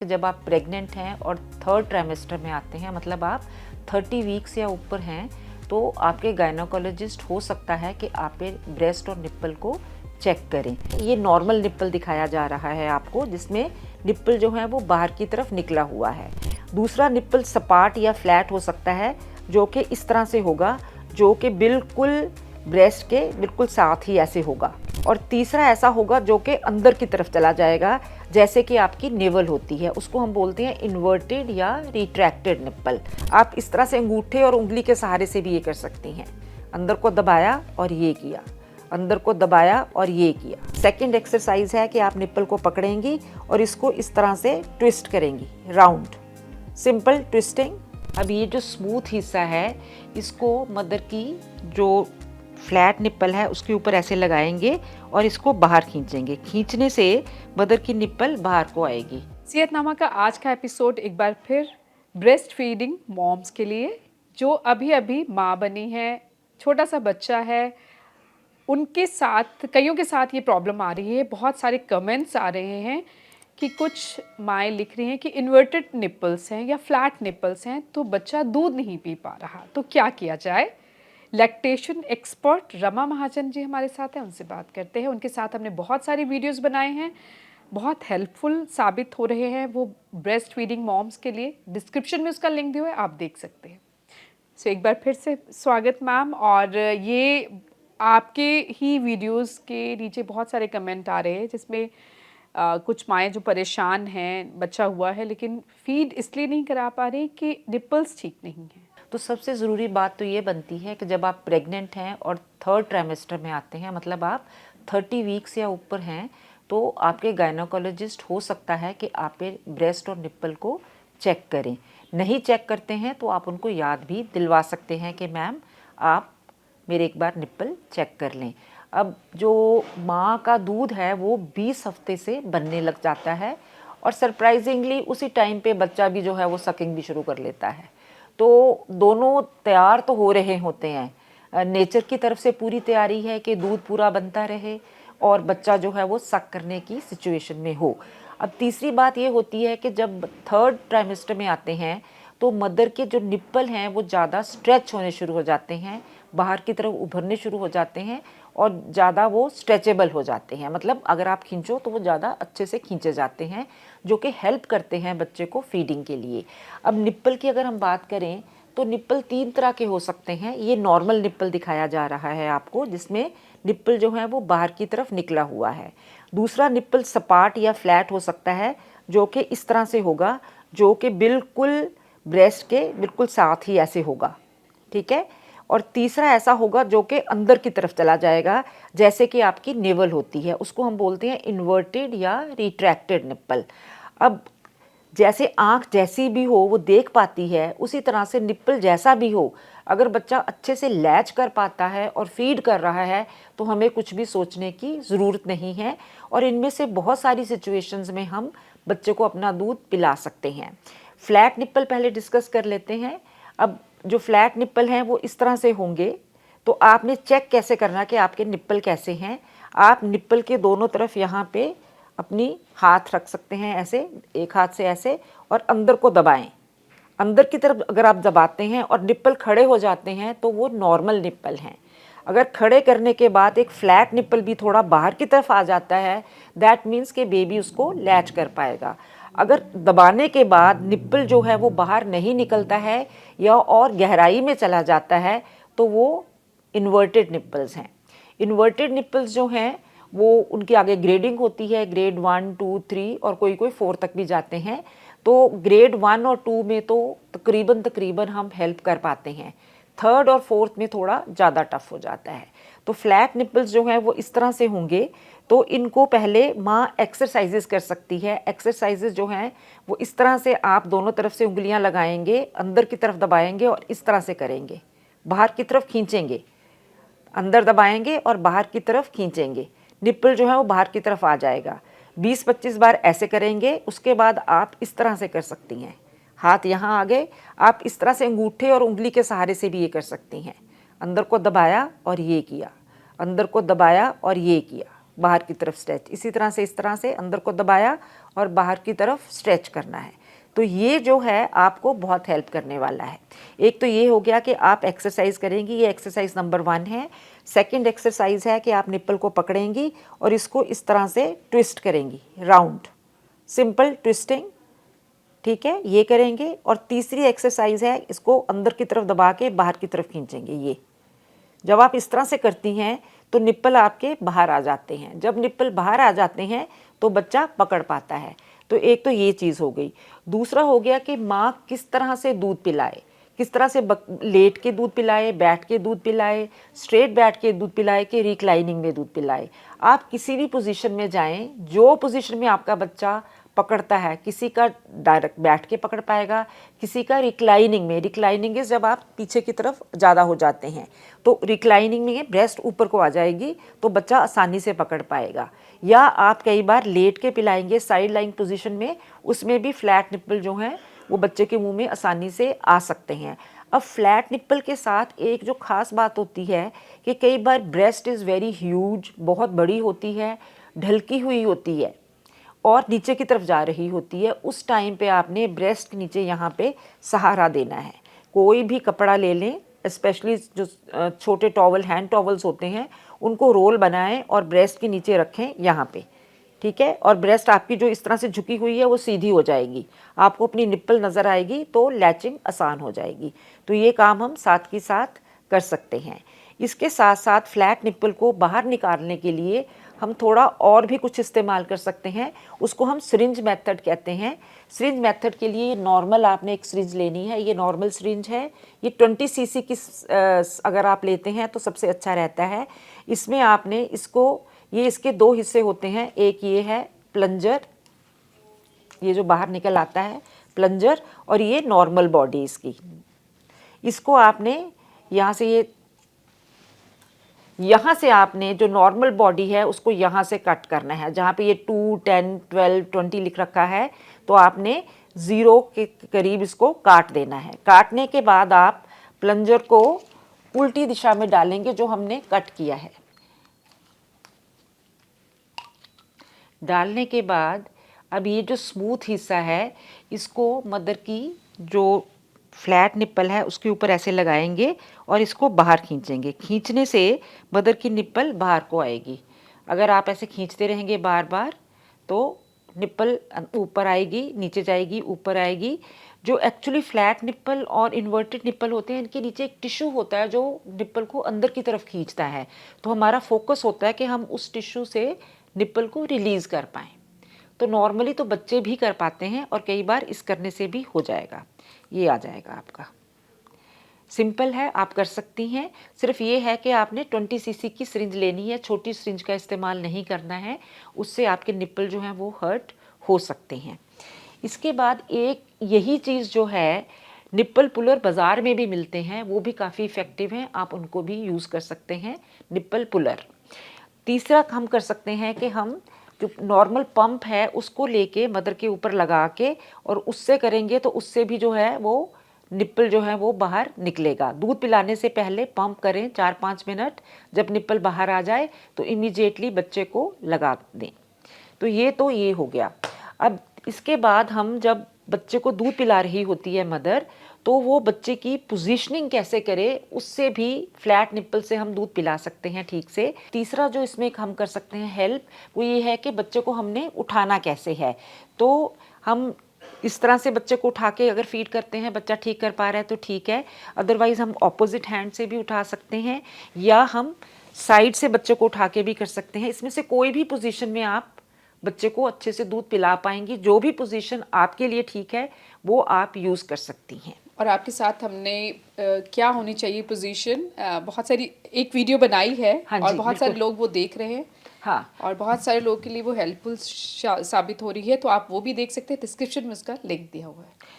जब आप प्रेग्नेंट हैं और थर्ड ट्राइमेस्टर में आते हैं, मतलब आप 30 वीक्स या ऊपर हैं, तो आपके गायनोकोलॉजिस्ट हो सकता है कि आप ब्रेस्ट और निप्पल को चेक करें। ये नॉर्मल निप्पल दिखाया जा रहा है आपको, जिसमें निप्पल जो है वो बाहर की तरफ निकला हुआ है। दूसरा निप्पल सपाट या फ्लैट हो सकता है, जो कि इस तरह से होगा, जो कि बिल्कुल ब्रेस्ट के बिल्कुल साथ ही ऐसे होगा। और तीसरा ऐसा होगा जो कि अंदर की तरफ चला जाएगा, जैसे कि आपकी नेवल होती है, उसको हम बोलते हैं इन्वर्टेड या रिट्रैक्टेड निप्पल। आप इस तरह से अंगूठे और उंगली के सहारे से भी ये कर सकती हैं। अंदर को दबाया और ये किया, अंदर को दबाया और ये किया। सेकंड एक्सरसाइज है कि आप निप्पल को पकड़ेंगी और इसको इस तरह से ट्विस्ट करेंगी, राउंड, सिंपल ट्विस्टिंग। अब ये जो स्मूथ हिस्सा है, इसको मदर की जो फ्लैट निप्पल है उसके ऊपर ऐसे लगाएंगे और इसको बाहर खींचेंगे। खींचने से मदर की निप्पल बाहर को आएगी। सेहतनामा का आज का एपिसोड एक बार फिर ब्रेस्ट फीडिंग मॉम्स के लिए, जो अभी अभी माँ बनी है, छोटा सा बच्चा है, उनके साथ कईयों के साथ ये प्रॉब्लम आ रही है। बहुत सारे कमेंट्स आ रहे हैं कि कुछ माएँ लिख रही हैं कि इन्वर्टेड निप्पल्स हैं या फ्लैट निप्पल्स हैं, तो बच्चा दूध नहीं पी पा रहा, तो क्या किया जाए। लैक्टेशन एक्सपर्ट रमा महाजन जी हमारे साथ हैं, उनसे बात करते हैं। उनके साथ हमने बहुत सारी वीडियोस बनाए हैं, बहुत हेल्पफुल साबित हो रहे हैं वो ब्रेस्ट फीडिंग मॉम्स के लिए। डिस्क्रिप्शन में उसका लिंक दिया है, आप देख सकते हैं। सो एक बार फिर से स्वागत मैम। और ये आपके ही वीडियोस के नीचे बहुत सारे कमेंट आ रहे हैं, जिसमें कुछ माएँ जो परेशान हैं, बच्चा हुआ है लेकिन फीड इसलिए नहीं करा पा रही कि निप्पल्स ठीक नहीं हैं। तो सबसे ज़रूरी बात तो ये बनती है कि जब आप प्रेग्नेंट हैं और थर्ड ट्राइमेस्टर में आते हैं, मतलब आप 30 वीक्स या ऊपर हैं, तो आपके गायनोकोलॉजिस्ट हो सकता है कि आप ब्रेस्ट और निप्पल को चेक करें। नहीं चेक करते हैं तो आप उनको याद भी दिलवा सकते हैं कि मैम आप मेरे एक बार निप्पल चेक कर लें। अब जो माँ का दूध है वो 20 हफ्ते से बनने लग जाता है और सरप्राइजिंगली उसी टाइम पे बच्चा भी जो है वो सकिंग भी शुरू कर लेता है। तो दोनों तैयार तो हो रहे होते हैं, नेचर की तरफ से पूरी तैयारी है कि दूध पूरा बनता रहे और बच्चा जो है वो सक करने की सिचुएशन में हो। अब तीसरी बात ये होती है कि जब थर्ड ट्राइमेस्टर में आते हैं तो मदर के जो निप्पल हैं वो ज़्यादा स्ट्रेच होने शुरू हो जाते हैं, बाहर की तरफ उभरने शुरू हो जाते हैं और ज़्यादा वो स्ट्रेचेबल हो जाते हैं। मतलब अगर आप खींचो तो वो ज़्यादा अच्छे से खींचे जाते हैं, जो कि हेल्प करते हैं बच्चे को फीडिंग के लिए। अब निप्पल की अगर हम बात करें तो निप्पल 3 तरह के हो सकते हैं। ये नॉर्मल निप्पल दिखाया जा रहा है आपको, जिसमें निप्पल जो है वो बाहर की तरफ निकला हुआ है। दूसरा निप्पल सपाट या फ्लैट हो सकता है, जो कि इस तरह से होगा, जो कि बिल्कुल ब्रेस्ट के बिल्कुल साथ ही ऐसे होगा, ठीक है। और तीसरा ऐसा होगा जो कि अंदर की तरफ चला जाएगा, जैसे कि आपकी नेवल होती है, उसको हम बोलते हैं इन्वर्टेड या रिट्रैक्टेड निप्पल। अब जैसे आँख जैसी भी हो वो देख पाती है, उसी तरह से निप्पल जैसा भी हो, अगर बच्चा अच्छे से लैच कर पाता है और फीड कर रहा है तो हमें कुछ भी सोचने की ज़रूरत नहीं है। और इनमें से बहुत सारी सिचुएशंस में हम बच्चे को अपना दूध पिला सकते हैं। फ्लैट निप्पल पहले डिस्कस कर लेते हैं। अब जो फ्लैट निप्पल हैं वो इस तरह से होंगे, तो आपने चेक कैसे करना कि आपके निप्पल कैसे हैं। आप निप्पल के दोनों तरफ यहाँ पे अपनी हाथ रख सकते हैं, ऐसे एक हाथ से ऐसे, और अंदर को दबाएं। अंदर की तरफ अगर आप दबाते हैं और निप्पल खड़े हो जाते हैं तो वो नॉर्मल निप्पल हैं। अगर खड़े करने के बाद एक फ्लैट निप्पल भी थोड़ा बाहर की तरफ आ जाता है, दैट मीन्स कि बेबी उसको लैच कर पाएगा। अगर दबाने के बाद निप्पल जो है वो बाहर नहीं निकलता है या और गहराई में चला जाता है, तो वो इन्वर्टेड निप्पल्स हैं। इन्वर्टेड निप्पल्स जो हैं वो उनकी आगे ग्रेडिंग होती है, ग्रेड 1, 2, 3 और कोई कोई 4 तक भी जाते हैं। तो ग्रेड 1 और 2 में तो तकरीबन हम हेल्प कर पाते हैं, थर्ड और फोर्थ में थोड़ा ज़्यादा टफ हो जाता है। तो फ्लैट निप्पल्स जो हैं वो इस तरह से होंगे। तो इनको पहले माँ एक्सरसाइजेस कर सकती है। एक्सरसाइजेस जो हैं वो इस तरह से, आप दोनों तरफ से उंगलियां लगाएंगे, अंदर की तरफ दबाएंगे और इस तरह से करेंगे, बाहर की तरफ खींचेंगे, अंदर दबाएंगे और बाहर की तरफ खींचेंगे, निप्पल जो है वो बाहर की तरफ आ जाएगा। 20-25 बार ऐसे करेंगे। उसके बाद आप इस तरह से कर सकती हैं, हाथ यहाँ आ गए, आप इस तरह से अंगूठे और उंगली के सहारे से भी ये कर सकती हैं। अंदर को दबाया और ये किया, अंदर को दबाया और ये किया, बाहर की तरफ स्ट्रेच, इसी तरह से इस तरह से अंदर को दबाया और बाहर की तरफ स्ट्रेच करना है। तो ये जो है आपको बहुत हेल्प करने वाला है। एक तो ये हो गया कि आप एक्सरसाइज करेंगी, ये एक्सरसाइज नंबर 1 है। सेकंड एक्सरसाइज है कि आप निप्पल को पकड़ेंगी और इसको इस तरह से ट्विस्ट करेंगी, राउंड, सिंपल ट्विस्टिंग, ठीक है, ये करेंगे। और तीसरी एक्सरसाइज है, इसको अंदर की तरफ दबा के बाहर की तरफ खींचेंगे। ये जब आप इस तरह से करती हैं तो निप्पल आपके बाहर आ जाते हैं। जब निप्पल बाहर आ जाते हैं तो बच्चा पकड़ पाता है। तो एक तो ये चीज़ हो गई। दूसरा हो गया कि माँ किस तरह से दूध पिलाए, किस तरह से लेट के दूध पिलाए, बैठ के दूध पिलाए, स्ट्रेट बैठ के दूध पिलाए, कि रिक्लाइनिंग में दूध पिलाए। आप किसी भी पोजीशन में जाएं, जो पोजीशन में आपका बच्चा पकड़ता है, किसी का डायरेक्ट बैठ के पकड़ पाएगा, किसी का रिक्लाइनिंग में। रिक्लाइनिंग इज जब आप पीछे की तरफ ज़्यादा हो जाते हैं, तो रिक्लाइनिंग में ब्रेस्ट ऊपर को आ जाएगी तो बच्चा आसानी से पकड़ पाएगा। या आप कई बार लेट के पिलाएंगे साइड लाइन पोजीशन में, उसमें भी फ्लैट निप्पल जो हैं वो बच्चे के मुंह में आसानी से आ सकते हैं। अब फ्लैट निप्पल के साथ एक जो ख़ास बात होती है कि कई बार ब्रेस्ट इज़ वेरी ह्यूज, बहुत बड़ी होती है, ढलकी हुई होती है और नीचे की तरफ जा रही होती है। उस टाइम पे आपने ब्रेस्ट के नीचे यहाँ पे सहारा देना है। कोई भी कपड़ा ले लें, स्पेशली जो छोटे टॉवल, हैंड टॉवल्स होते हैं, उनको रोल बनाएं और ब्रेस्ट के नीचे रखें यहाँ पे, ठीक है। और ब्रेस्ट आपकी जो इस तरह से झुकी हुई है वो सीधी हो जाएगी, आपको अपनी निप्पल नज़र आएगी तो लैचिंग आसान हो जाएगी। तो ये काम हम साथ के साथ कर सकते हैं। इसके साथ साथ फ्लैट निप्पल को बाहर निकालने के लिए हम थोड़ा और भी कुछ इस्तेमाल कर सकते हैं, उसको हम सिरिंज मेथड कहते हैं। सिरिंज मेथड के लिए नॉर्मल आपने एक सिरिंज लेनी है, ये नॉर्मल सिरिंज है, ये 20 सीसी की अगर आप लेते हैं तो सबसे अच्छा रहता है। इसमें आपने इसको, ये इसके 2 हिस्से होते हैं, एक ये है प्लंजर, ये जो बाहर निकल आता है प्लंजर, और ये नॉर्मल बॉडी इसकी। इसको आपने यहाँ से आपने जो नॉर्मल बॉडी है उसको यहाँ से कट करना है। जहाँ पे ये 2, 10, 12, 20 लिख रखा है तो आपने 0 के करीब इसको काट देना है। काटने के बाद आप प्लंजर को उल्टी दिशा में डालेंगे जो हमने कट किया है। डालने के बाद अब ये जो स्मूथ हिस्सा है इसको मदर की जो फ्लैट निप्पल है उसके ऊपर ऐसे लगाएंगे और इसको बाहर खींचेंगे। खींचने से मदर की निप्पल बाहर को आएगी। अगर आप ऐसे खींचते रहेंगे बार बार तो निप्पल ऊपर आएगी, नीचे जाएगी, ऊपर आएगी। जो एक्चुअली फ्लैट निप्पल और इन्वर्टेड निप्पल होते हैं, इनके नीचे एक टिश्यू होता है जो निप्पल को अंदर की तरफ खींचता है। तो हमारा फोकस होता है कि हम उस टिश्यू से निप्पल को रिलीज़ कर पाएँ। तो नॉर्मली तो बच्चे भी कर पाते हैं और कई बार इस करने से भी हो जाएगा। ये आ जाएगा आपका, सिंपल है, आप कर सकती हैं। सिर्फ ये है कि आपने 20 सीसी की सिरिंज लेनी है, छोटी सिरिंज का इस्तेमाल नहीं करना है, उससे आपके निप्पल जो हैं वो हर्ट हो सकते हैं। इसके बाद एक यही चीज़ जो है, निप्पल पुलर बाज़ार में भी मिलते हैं, वो भी काफ़ी इफ़ेक्टिव हैं, आप उनको भी यूज़ कर सकते हैं, निप्पल पुलर। तीसरा हम कर सकते हैं कि हम जो नॉर्मल पंप है उसको लेके मदर के ऊपर लगा के और उससे करेंगे तो उससे भी जो है वो निप्पल जो है वो बाहर निकलेगा। दूध पिलाने से पहले पंप करें 4-5 मिनट, जब निप्पल बाहर आ जाए तो इमीडिएटली बच्चे को लगा दें। तो ये हो गया। अब इसके बाद हम जब बच्चे को दूध पिला रही होती है मदर, तो वो बच्चे की पोजीशनिंग कैसे करे, उससे भी फ्लैट निप्पल से हम दूध पिला सकते हैं ठीक से। तीसरा जो इसमें हम कर सकते हैं हेल्प, वो ये है कि बच्चे को हमने उठाना कैसे है। तो हम इस तरह से बच्चे को उठा के अगर फीड करते हैं, बच्चा ठीक कर पा रहा है तो ठीक है, अदरवाइज़ हम ऑपोजिट हैंड से भी उठा सकते हैं या हम साइड से बच्चे को उठा के भी कर सकते हैं। इसमें से कोई भी पोजीशन में आप बच्चे को अच्छे से दूध पिला पाएंगी। जो भी पोजीशन आपके लिए ठीक है वो आप यूज़ कर सकती हैं। और आपके साथ हमने क्या होनी चाहिए पोजीशन, बहुत सारी एक वीडियो बनाई है। हाँ और जी, बहुत सारे बिल्कुल। लोग वो देख रहे हैं। हाँ, और बहुत सारे लोगों के लिए वो हेल्पफुल साबित हो रही है, तो आप वो भी देख सकते हैं। डिस्क्रिप्शन में उसका लिंक दिया हुआ है।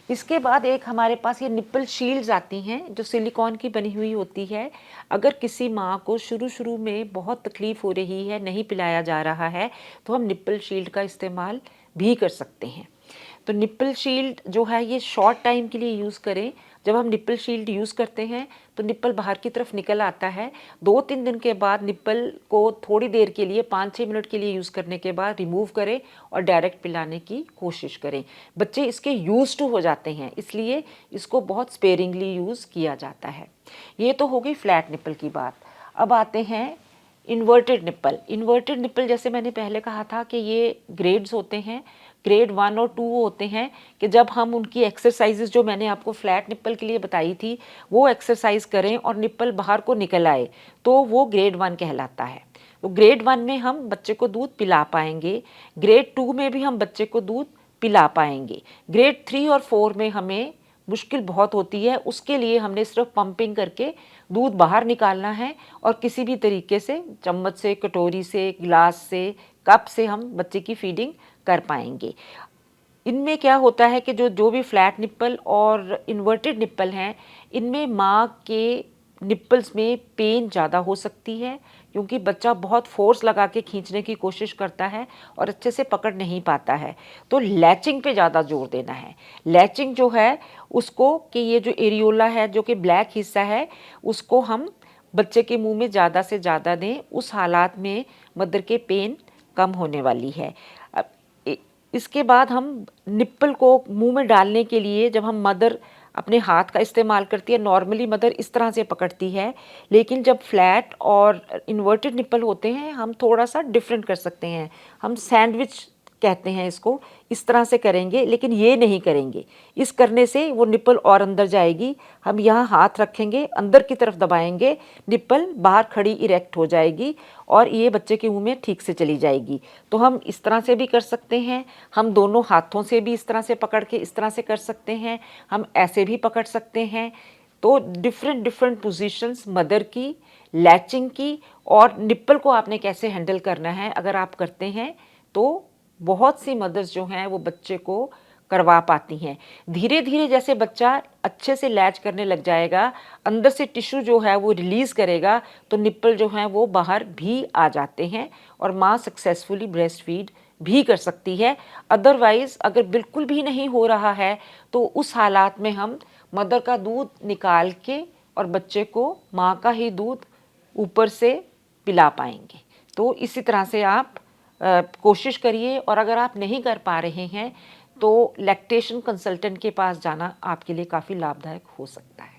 इसके बाद एक हमारे पास ये निप्पल शील्ड्स आती हैं जो सिलिकॉन की बनी हुई होती है। अगर किसी माँ को शुरू में बहुत तकलीफ़ हो रही है, नहीं पिलाया जा रहा है, तो हम निप्पल शील्ड का इस्तेमाल भी कर सकते हैं। तो निप्पल शील्ड जो है ये शॉर्ट टाइम के लिए यूज़ करें। जब हम निप्पल शील्ड यूज़ करते हैं तो निप्पल बाहर की तरफ निकल आता है। 2-3 दिन के बाद निप्पल को थोड़ी देर के लिए 5-6 मिनट के लिए यूज़ करने के बाद रिमूव करें और डायरेक्ट पिलाने की कोशिश करें। बच्चे इसके यूज्ड टू हो जाते हैं, इसलिए इसको बहुत स्पेयरिंगली यूज़ किया जाता है। ये तो हो गई फ्लैट निप्पल की बात। अब आते हैं इन्वर्टेड निप्पल। इन्वर्टेड निप्पल जैसे मैंने पहले कहा था कि ये ग्रेड्स होते हैं, ग्रेड 1 और 2 होते हैं कि जब हम उनकी एक्सरसाइजेज जो मैंने आपको फ्लैट निप्पल के लिए बताई थी वो एक्सरसाइज करें और निप्पल बाहर को निकल आए तो वो ग्रेड 1 कहलाता है। तो ग्रेड 1 में हम बच्चे को दूध पिला पाएंगे, ग्रेड 2 में भी हम बच्चे को दूध पिला पाएंगे। ग्रेड 3 और 4 में हमें मुश्किल बहुत होती है, उसके लिए हमने सिर्फ पंपिंग करके दूध बाहर निकालना है और किसी भी तरीके से चम्मच से, कटोरी से, गिलास से, कप से हम बच्चे की फीडिंग कर पाएंगे। इनमें क्या होता है कि जो भी फ्लैट निप्पल और इन्वर्टेड निप्पल हैं, इनमें माँ के निप्पल्स में पेन ज़्यादा हो सकती है क्योंकि बच्चा बहुत फोर्स लगा के खींचने की कोशिश करता है और अच्छे से पकड़ नहीं पाता है। तो लैचिंग पे ज़्यादा जोर देना है। लैचिंग जो है उसको कि ये जो एरियोला है जो कि ब्लैक हिस्सा है उसको हम बच्चे के मुंह में ज़्यादा से ज़्यादा दें, उस हालात में मदर के पेन कम होने वाली है। अब इसके बाद हम निप्पल को मुंह में डालने के लिए जब हम मदर अपने हाथ का इस्तेमाल करती है, नॉर्मली मदर इस तरह से पकड़ती है, लेकिन जब फ्लैट और इन्वर्टेड निप्पल होते हैं हम थोड़ा सा डिफरेंट कर सकते हैं। हम सैंडविच कहते हैं इसको, इस तरह से करेंगे, लेकिन ये नहीं करेंगे। इस करने से वो निप्पल और अंदर जाएगी। हम यहाँ हाथ रखेंगे, अंदर की तरफ दबाएंगे, निप्पल बाहर खड़ी इरेक्ट हो जाएगी और ये बच्चे के मुंह में ठीक से चली जाएगी। तो हम इस तरह से भी कर सकते हैं, हम दोनों हाथों से भी इस तरह से पकड़ के इस तरह से कर सकते हैं, हम ऐसे भी पकड़ सकते हैं। तो डिफरेंट डिफरेंट पोजीशंस मदर की, लैचिंग की और निप्पल को आपने कैसे हैंडल करना है अगर आप करते हैं तो बहुत सी मदर्स जो हैं वो बच्चे को करवा पाती हैं। धीरे धीरे जैसे बच्चा अच्छे से लैच करने लग जाएगा, अंदर से टिश्यू जो है वो रिलीज़ करेगा तो निप्पल जो हैं वो बाहर भी आ जाते हैं और माँ सक्सेसफुली ब्रेस्ट फीड भी कर सकती है। अदरवाइज़ अगर बिल्कुल भी नहीं हो रहा है तो उस हालात में हम मदर का दूध निकाल के और बच्चे को माँ का ही दूध ऊपर से पिला पाएंगे। तो इसी तरह से आप कोशिश करिए और अगर आप नहीं कर पा रहे हैं तो लैक्टेशन कंसल्टेंट के पास जाना आपके लिए काफ़ी लाभदायक हो सकता है।